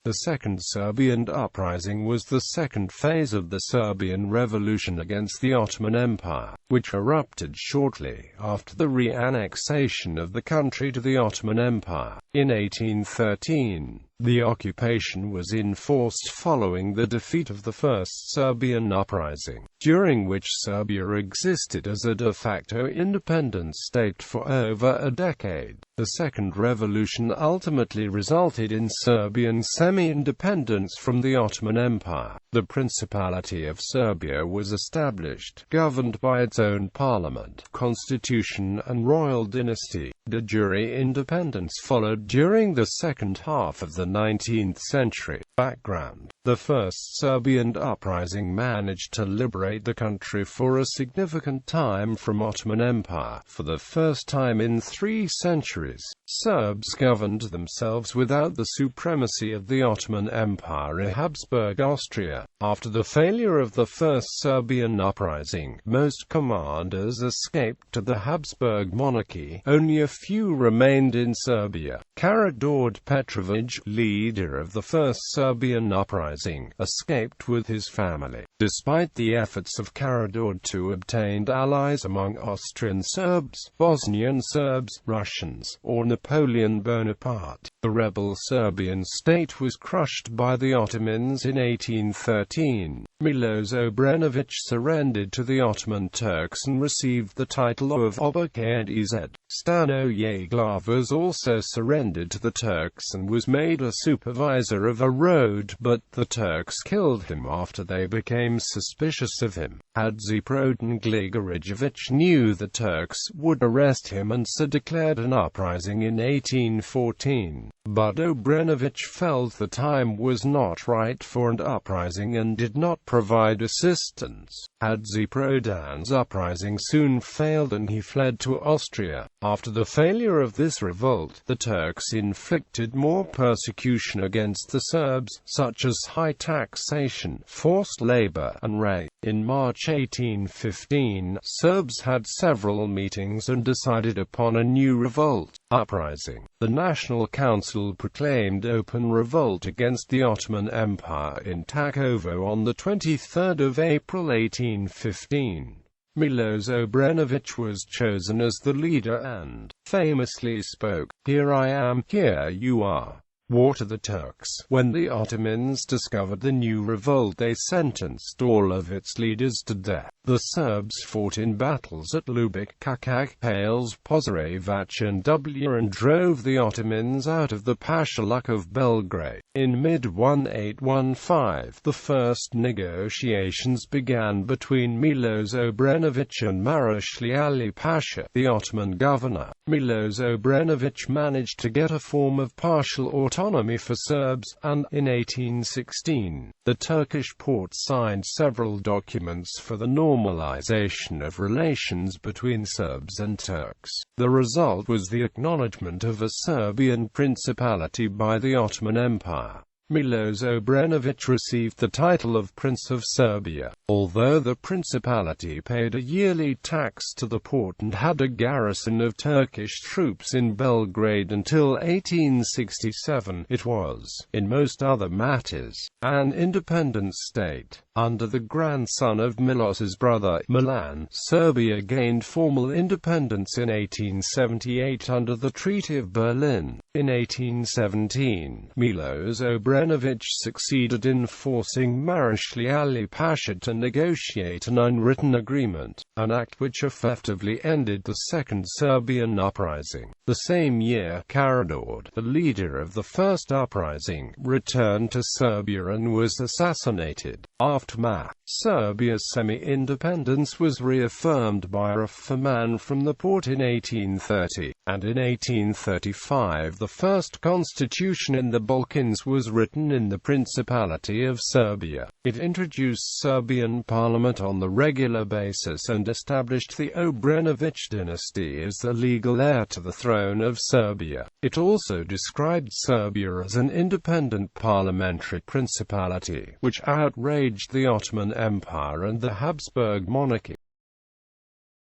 The Second Serbian Uprising was the second phase of the Serbian Revolution against the Ottoman Empire, which erupted shortly after the re-annexation of the country to the Ottoman Empire. In 1813, the occupation was enforced following the defeat of the First Serbian Uprising, during which Serbia existed as a de facto independent state for over a decade. The Second Revolution ultimately resulted in Serbian semi-independence from the Ottoman Empire. The Principality of Serbia was established, governed by its own parliament, constitution and royal dynasty. De jure independence followed during the second half of the 19th century. Background: the First Serbian Uprising managed to liberate the country for a significant time from Ottoman Empire. For the first time in 3 centuries, Serbs governed themselves without the supremacy of the Ottoman Empire in Habsburg Austria. After the failure of the First Serbian Uprising, most commanders escaped to the Habsburg monarchy. Only a few remained in Serbia. Karađorđe Petrović, leader of the First Serbian Uprising, escaped with his family. Despite the efforts of Karađorđe to obtain allies among Austrian Serbs, Bosnian Serbs, Russians, or Napoleon Bonaparte, the rebel Serbian state was crushed by the Ottomans in 1813. Miloš Obrenović surrendered to the Ottoman Turks and received the title of Obak-ed-Ized. Stanoje Glavas also surrendered to the Turks and was made a supervisor of a road, but the Turks killed him after they became suspicious of him. Hadži Prodan Gligorijević knew the Turks would arrest him and so declared an uprising in 1814. But Obrenović felt the time was not right for an uprising and did not provide assistance. Hadži Prodan's uprising soon failed and he fled to Austria. After the failure of this revolt, the Turks inflicted more persecution against the Serbs, such as high taxation, forced labor, and rape. In March 1815, Serbs had several meetings and decided upon a new revolt uprising. The National Council proclaimed open revolt against the Ottoman Empire in Takovo on the 23rd of April 1815. Miloš Obrenović was chosen as the leader and famously spoke, "Here I am, here you are." War to the Turks. When the Ottomans discovered the new revolt, they sentenced all of its leaders to death. The Serbs fought in battles at Lubic, Kakak, Pales, Požarevac and Dublja and drove the Ottomans out of the Pashaluk of Belgrade. In mid-1815, the first negotiations began between Miloš Obrenović and Marashli Ali Pasha, the Ottoman governor. Miloš Obrenović managed to get a form of partial autonomy for Serbs, and, in 1816, the Turkish Porte signed several documents for the normalization of relations between Serbs and Turks. The result was the acknowledgement of a Serbian principality by the Ottoman Empire. Miloš Obrenović received the title of Prince of Serbia, although the principality paid a yearly tax to the Porte and had a garrison of Turkish troops in Belgrade until 1867. It was, in most other matters, an independent state. Under the grandson of Milos's brother, Milan, Serbia gained formal independence in 1878 under the Treaty of Berlin. In 1817, Miloš Obrenović succeeded in forcing Marashli Ali Pasha to negotiate an unwritten agreement, an act which effectively ended the Second Serbian Uprising. The same year, Karađorđe, the leader of the First Uprising, returned to Serbia and was assassinated. Aftermath: Serbia's semi-independence was reaffirmed by a Firman from the Porte in 1830, and in 1835 the first constitution in the Balkans was written in the Principality of Serbia. It introduced Serbian parliament on the regular basis and established the Obrenović dynasty as the legal heir to the throne of Serbia. It also described Serbia as an independent parliamentary principality, which outraged the Ottoman Empire and the Habsburg monarchy.